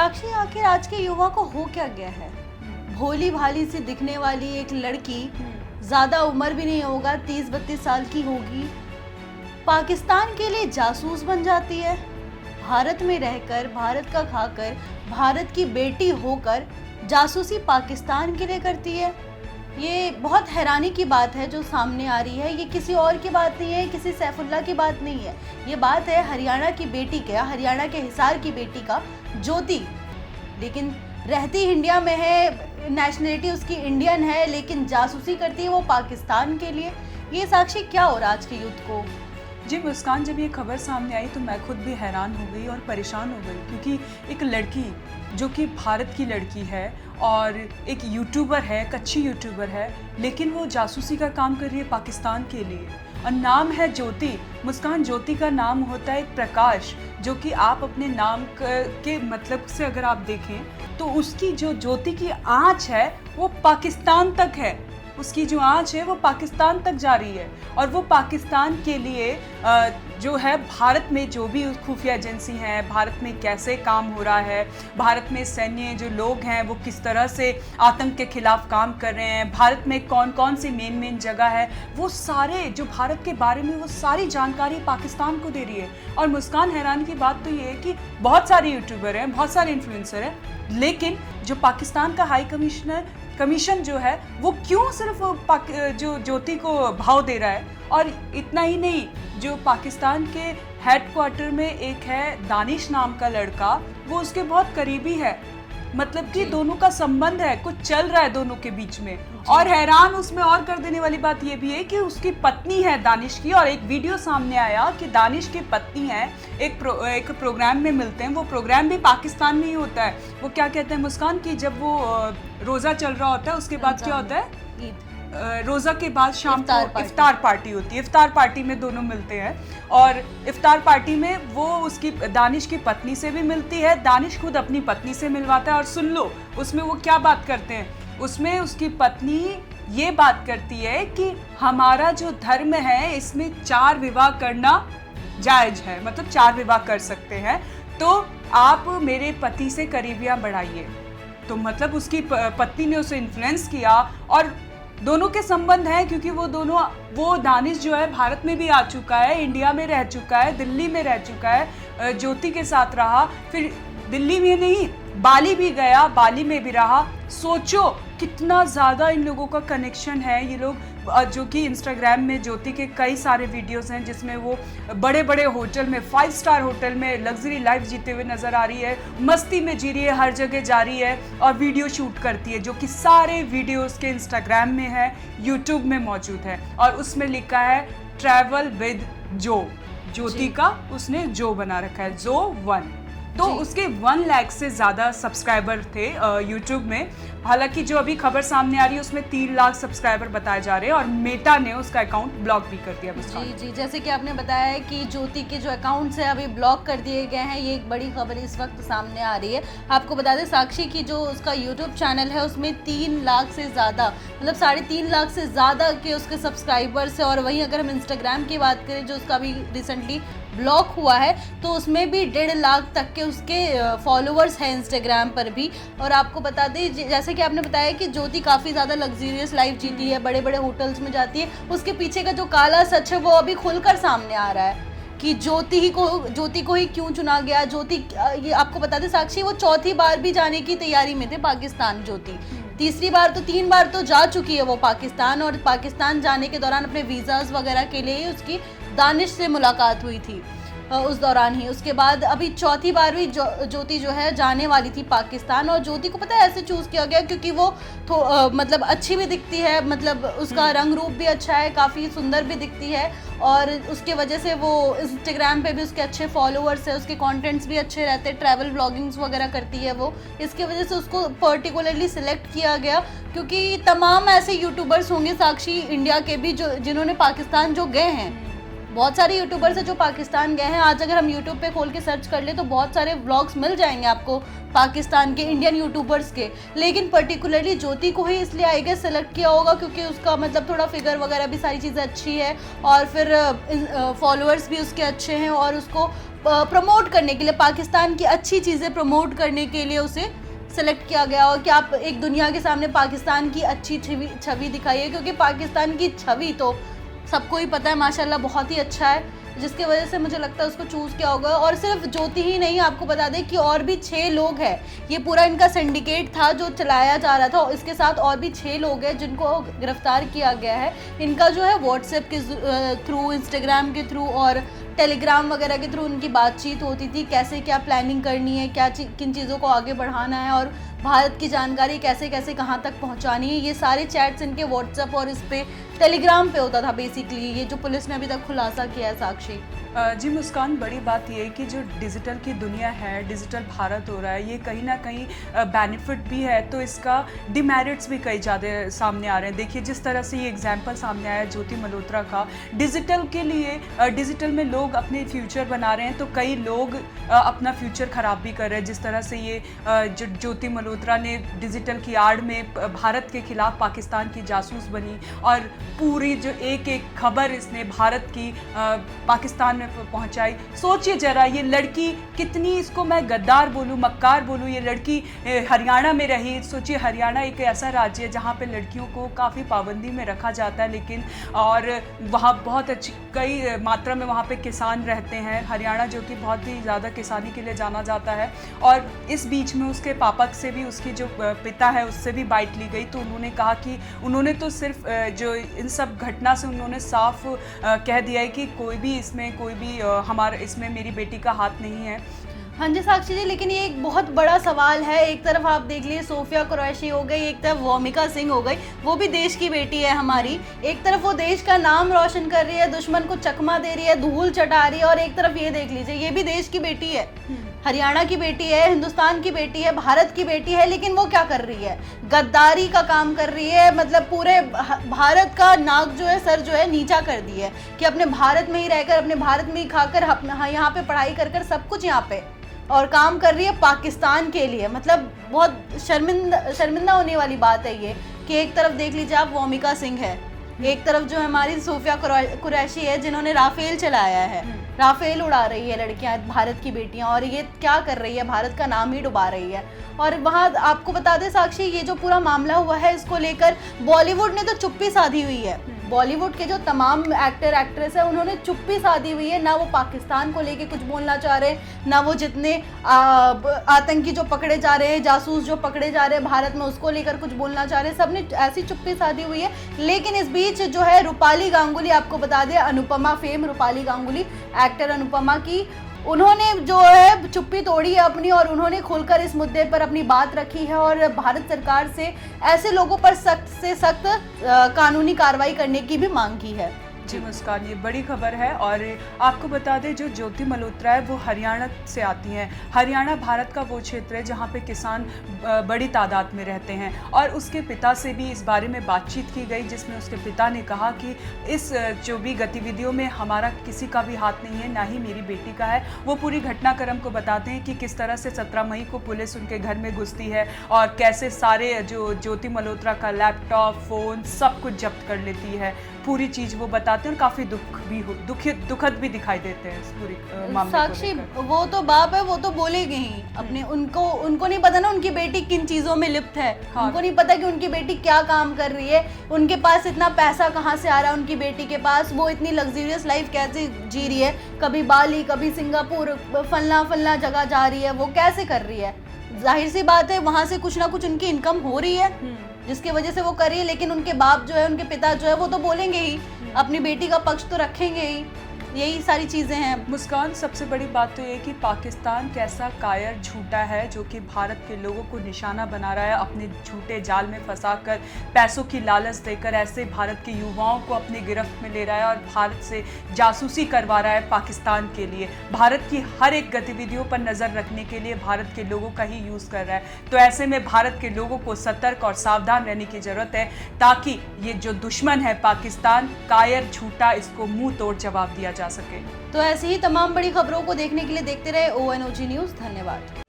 साक्षी, आखिर आज के युवा को हो क्या गया है? भोली भाली से दिखने वाली एक लड़की, ज़्यादा उम्र भी नहीं होगा, 30-32 साल की होगी, पाकिस्तान के लिए जासूस बन जाती है। भारत में रहकर, भारत का खाकर, भारत की बेटी होकर जासूसी पाकिस्तान के लिए करती है। ये बहुत हैरानी की बात है जो सामने आ रही है। ये किसी और की बात नहीं है, किसी सैफुल्ला की बात नहीं है। ये बात है हरियाणा की बेटी का, हरियाणा के हिसार की बेटी का, ज्योति। लेकिन रहती इंडिया में है, नेशनलिटी उसकी इंडियन है, लेकिन जासूसी करती है वो पाकिस्तान के लिए। ये साक्षी क्या हो रहा है आज के यूथ को? जी मुस्कान, जब ये खबर सामने आई तो मैं खुद भी हैरान हो गई और परेशान हो गई, क्योंकि एक लड़की जो कि भारत की लड़की है और एक यूट्यूबर है, एक अच्छी यूट्यूबर है, लेकिन वो जासूसी का काम कर रही है पाकिस्तान के लिए। और नाम है ज्योति। मुस्कान, ज्योति का नाम होता है एक प्रकाश, जो कि आप अपने नाम के मतलब से अगर आप देखें तो उसकी जो ज्योति की आँच है वो पाकिस्तान तक है। उसकी जो आँच है वो पाकिस्तान तक जा रही है और वो पाकिस्तान के लिए जो है भारत में जो भी खुफिया एजेंसी हैं, भारत में कैसे काम हो रहा है, भारत में सैन्य जो लोग हैं वो किस तरह से आतंक के खिलाफ काम कर रहे हैं, भारत में कौन कौन सी मेन जगह है, वो सारे जो भारत के बारे में वो सारी जानकारी पाकिस्तान को दे रही है। और मुस्कान, हैरानी की बात तो ये है कि बहुत सारे यूट्यूबर हैं, बहुत सारे इन्फ्लुएंसर हैं, लेकिन जो पाकिस्तान का हाई कमीशन जो है वो क्यों सिर्फ जो ज्योति को भाव दे रहा है। और इतना ही नहीं, जो पाकिस्तान के हेडक्वार्टर में एक है दानिश नाम का लड़का, वो उसके बहुत करीबी है, मतलब कि दोनों का संबंध है, कुछ चल रहा है दोनों के बीच में। और हैरान उसमें और कर देने वाली बात ये भी है कि उसकी पत्नी है दानिश की, और एक वीडियो सामने आया कि दानिश की पत्नी है, एक प्रोग्राम में मिलते हैं, वो प्रोग्राम भी पाकिस्तान में ही होता है। वो क्या कहते हैं मुस्कान, की जब वो रोज़ा चल रहा होता है उसके बाद क्या होता है, रोज़ा के बाद शाम को इफ्तार पार्टी होती है। इफ्तार पार्टी में दोनों मिलते हैं और इफ्तार पार्टी में वो उसकी दानिश की पत्नी से भी मिलती है, दानिश खुद अपनी पत्नी से मिलवाता है। और सुन लो उसमें वो क्या बात करते हैं, उसमें उसकी पत्नी ये बात करती है कि हमारा जो धर्म है इसमें 4 विवाह करना जायज़ है, मतलब 4 विवाह कर सकते हैं, तो आप मेरे पति से करीबियाँ बढ़ाइए। तो मतलब उसकी पत्नी ने उसे इन्फ्लुएंस किया और दोनों के संबंध हैं, क्योंकि वो दानिश जो है भारत में भी आ चुका है, इंडिया में रह चुका है, दिल्ली में रह चुका है, ज्योति के साथ रहा, फिर दिल्ली में नहीं बाली भी गया, बाली में भी रहा। सोचो कितना ज़्यादा इन लोगों का कनेक्शन है। ये लोग जो कि इंस्टाग्राम में ज्योति के कई सारे वीडियोस हैं जिसमें वो बड़े बड़े होटल में, 5 स्टार होटल में लग्जरी लाइफ जीते हुए नज़र आ रही है, मस्ती में जी रही है, हर जगह जा रही है और वीडियो शूट करती है, जो कि सारे वीडियोस के इंस्टाग्राम में है, यूट्यूब में मौजूद है। और उसमें लिखा है ट्रैवल विद जो, ज्योति का उसने जो बना रखा है, जो 1। तो उसके 1 लाख से ज़्यादा सब्सक्राइबर थे यूट्यूब में। हालांकि जो अभी खबर सामने आ रही है उसमें 3 लाख सब्सक्राइबर बताए जा रहे हैं और मेटा ने उसका अकाउंट ब्लॉक भी कर दिया। जी, जैसे कि आपने बताया है कि ज्योति के जो अकाउंट्स हैं अभी ब्लॉक कर दिए गए हैं, ये एक बड़ी खबर इस वक्त सामने आ रही है। आपको बता दें साक्षी की जो उसका यूट्यूब चैनल है उसमें 3 लाख से ज़्यादा, मतलब 3.5 लाख से ज़्यादा के उसके सब्सक्राइबर्स है। और वहीं अगर हम इंस्टाग्राम की बात करें जो उसका अभी रिसेंटली ब्लॉक हुआ है, तो उसमें भी 1.5 लाख तक के उसके फॉलोअर्स हैं इंस्टाग्राम पर भी। और आपको बता दें, जैसे कि आपने बताया कि ज्योति काफ़ी ज़्यादा लग्जरियस लाइफ जीती है, बड़े बड़े होटल्स में जाती है, उसके पीछे का जो काला सच है वो अभी खुलकर सामने आ रहा है कि ज्योति को ही क्यों चुना गया। ज्योति, ये आपको बता दें साक्षी, वो 4थी बार भी जाने की तैयारी में थे पाकिस्तान। ज्योति 3 बार तो जा चुकी है वो पाकिस्तान, और पाकिस्तान जाने के दौरान अपने वीज़ाज वगैरह के लिए ही उसकी दानिश से मुलाकात हुई थी उस दौरान ही। उसके बाद अभी 4थी बार भी ज्योति जो है जाने वाली थी पाकिस्तान। और ज्योति को पता है ऐसे चूज़ किया गया क्योंकि वो मतलब अच्छी भी दिखती है, मतलब उसका रंग रूप भी अच्छा है, काफ़ी सुंदर भी दिखती है, और उसके वजह से वो इंस्टाग्राम पे भी उसके अच्छे फॉलोअर्स है, उसके कंटेंट्स भी अच्छे रहते हैं, ट्रैवल व्लॉगिंग्स वगैरह करती है वो। इसके वजह से उसको पर्टिकुलरली सिलेक्ट किया गया, क्योंकि तमाम ऐसे यूट्यूबर्स होंगे साक्षी इंडिया के भी जो जिन्होंने पाकिस्तान जो गए हैं। बहुत सारे यूट्यूबर्स हैं जो पाकिस्तान गए हैं। आज अगर हम यूट्यूब पे खोल के सर्च कर ले तो बहुत सारे व्लॉग्स मिल जाएंगे आपको पाकिस्तान के, इंडियन यूट्यूबर्स के। लेकिन पर्टिकुलरली ज्योति को ही इसलिए आई गेस सेलेक्ट किया होगा क्योंकि उसका मतलब थोड़ा फिगर वगैरह भी सारी चीज़ें अच्छी है, और फिर फॉलोअर्स भी उसके अच्छे हैं, और उसको प्रमोट करने के लिए, पाकिस्तान की अच्छी चीज़ें प्रमोट करने के लिए उसे सेलेक्ट किया गया और कि आप एक दुनिया के सामने पाकिस्तान की अच्छी छवि दिखाइए, क्योंकि पाकिस्तान की छवि तो सबको ही पता है माशाल्लाह बहुत ही अच्छा है, जिसके वजह से मुझे लगता है उसको चूज़ किया होगा। और सिर्फ ज्योति ही नहीं, आपको बता दें कि और भी 6 लोग हैं, ये पूरा इनका सिंडिकेट था जो चलाया जा रहा था, इसके साथ और भी 6 लोग हैं जिनको गिरफ्तार किया गया है। इनका जो है व्हाट्सएप के थ्रू, इंस्टाग्राम के थ्रू और टेलीग्राम वगैरह के थ्रू उनकी बातचीत होती थी, कैसे क्या प्लानिंग करनी है, किन चीज़ों को आगे बढ़ाना है और भारत की जानकारी कैसे कैसे कहाँ तक पहुँचानी है, ये सारे चैट्स इनके व्हाट्सएप और इस पे टेलीग्राम पे होता था बेसिकली, ये जो पुलिस ने अभी तक खुलासा किया है साक्षी। जी मुस्कान, बड़ी बात ये है कि जो डिजिटल की दुनिया है, डिजिटल भारत हो रहा है, ये कहीं ना कहीं बेनिफिट भी है तो इसका डिमेरिट्स भी कई ज़्यादा सामने आ रहे हैं। देखिए जिस तरह से ये एग्जांपल सामने आया ज्योति मल्होत्रा का, डिजिटल के लिए डिजिटल में लोग अपने फ्यूचर बना रहे हैं तो कई लोग अपना फ्यूचर ख़राब भी कर रहे हैं। जिस तरह से ये जो ज्योति मल्होत्रा ने डिजिटल की आड़ में भारत के खिलाफ पाकिस्तान की जासूस बनी और पूरी जो एक एक खबर इसने भारत की पाकिस्तान में पहुंचाई। सोचिए जरा, ये लड़की कितनी, इसको मैं गद्दार बोलूं, मक्कार बोलूं, ये लड़की हरियाणा में रही। सोचिए हरियाणा एक ऐसा राज्य है जहां पे लड़कियों को काफ़ी पाबंदी में रखा जाता है, लेकिन और वहां बहुत अच्छी कई मात्रा में वहां पे किसान रहते हैं। हरियाणा जो कि बहुत ही ज़्यादा किसानी के लिए जाना जाता है और इस बीच में उसके पापा से भी, उसकी जो पिता है उससे भी बाइट ली गई। तो उन्होंने कहा कि उन्होंने तो सिर्फ जो इन सब घटना से उन्होंने साफ कह दिया है कि कोई भी हमारे इसमें मेरी बेटी का हाथ नहीं है। हाँ जी साक्षी जी, लेकिन ये एक बहुत बड़ा सवाल है। एक तरफ आप देख लीजिए सोफिया कुरैशी हो गई, एक तरफ वोमिका सिंह हो गई, वो भी देश की बेटी है हमारी। एक तरफ वो देश का नाम रोशन कर रही है, दुश्मन को चकमा दे रही है, धूल चटा रही है, और एक तरफ ये देख लीजिए ये भी देश की बेटी है, हरियाणा की बेटी है, हिंदुस्तान की बेटी है, भारत की बेटी है, लेकिन वो क्या कर रही है? गद्दारी का काम कर रही है। मतलब पूरे भारत का नाक जो है, सर जो है नीचा कर दी है कि अपने भारत में ही रहकर, अपने भारत में ही खाकर, यहाँ पे पढ़ाई कर सब कुछ यहाँ पे, और काम कर रही है पाकिस्तान के लिए। मतलब बहुत शर्मिंदा होने वाली बात है ये कि एक तरफ देख लीजिए आप वोमिका सिंह है, एक तरफ जो हमारी सोफिया कुरैशी है जिन्होंने राफेल चलाया है, राफेल उड़ा रही है लड़कियां, भारत की बेटियां, और ये क्या कर रही है? भारत का नाम ही डुबा रही है। और वहाँ आपको बता दें साक्षी, ये जो पूरा मामला हुआ है इसको लेकर बॉलीवुड ने तो चुप्पी साधी हुई है। बॉलीवुड के जो तमाम एक्टर एक्ट्रेस है उन्होंने चुप्पी साधी हुई है, ना वो पाकिस्तान को लेके कुछ बोलना चाह रहे हैं, ना वो जितने आतंकी जो पकड़े जा रहे हैं, जासूस जो पकड़े जा रहे हैं भारत में, उसको लेकर कुछ बोलना चाह रहे हैं। सबने ऐसी चुप्पी साधी हुई है। लेकिन इस बीच जो है रूपाली गांगुली, आपको बता दें अनुपमा फेम रूपाली गांगुली, एक्टर अनुपमा की, उन्होंने जो है चुप्पी तोड़ी है अपनी, और उन्होंने खुलकर इस मुद्दे पर अपनी बात रखी है और भारत सरकार से ऐसे लोगों पर सख्त से सख्त कानूनी कार्रवाई करने की भी मांग की है। जी मुस्कान, ये बड़ी खबर है। और आपको बता दें जो ज्योति मल्होत्रा है वो हरियाणा से आती हैं। हरियाणा भारत का वो क्षेत्र है जहाँ पे किसान बड़ी तादाद में रहते हैं, और उसके पिता से भी इस बारे में बातचीत की गई जिसमें उसके पिता ने कहा कि इस जो भी गतिविधियों में हमारा किसी का भी हाथ नहीं है, ना ही मेरी बेटी का है। वो पूरी घटनाक्रम को बताते हैं कि किस तरह से 17 मई को पुलिस उनके घर में घुसती है और कैसे सारे जो ज्योति मल्होत्रा का लैपटॉप, फ़ोन सब कुछ जब्त कर लेती है। पूरी चीज़ वो बताते हैं और काफ़ी दुखद भी दिखाई देते हैं इस पूरी मामले साक्षी, वो तो बाप है, वो तो बोलेंगे ही अपने, उनको नहीं पता ना उनकी बेटी किन चीज़ों में लिप्त है। हाँ। उनको नहीं पता कि उनकी बेटी क्या काम कर रही है, उनके पास इतना पैसा कहाँ से आ रहा है उनकी बेटी के पास, वो इतनी लग्जरियस लाइफ कैसे जी रही है, कभी बाली, कभी सिंगापुर, फलना जगह जा रही है, वो कैसे कर रही है? जाहिर सी बात है वहाँ से कुछ ना कुछ उनकी इनकम हो रही है जिसकी वजह से वो कर रही है। लेकिन उनके बाप जो है, उनके पिता जो है, वो तो बोलेंगे ही, अपनी बेटी का पक्ष तो रखेंगे ही। यही सारी चीज़ें हैं। मुस्कान, सबसे बड़ी बात तो ये कि पाकिस्तान कैसा कायर झूठा है जो कि भारत के लोगों को निशाना बना रहा है, अपने झूठे जाल में फंसाकर पैसों की लालच देकर ऐसे भारत के युवाओं को अपनी गिरफ्त में ले रहा है और भारत से जासूसी करवा रहा है पाकिस्तान के लिए। भारत की हर एक गतिविधियों पर नज़र रखने के लिए भारत के लोगों का ही यूज़ कर रहा है। तो ऐसे में भारत के लोगों को सतर्क और सावधान रहने की ज़रूरत है ताकि ये जो दुश्मन है पाकिस्तान, कायर झूठा, इसको मुंह तोड़ जवाब दिया जा सके। तो ऐसे ही तमाम बड़ी खबरों को देखने के लिए देखते रहे ONOG न्यूज़। धन्यवाद।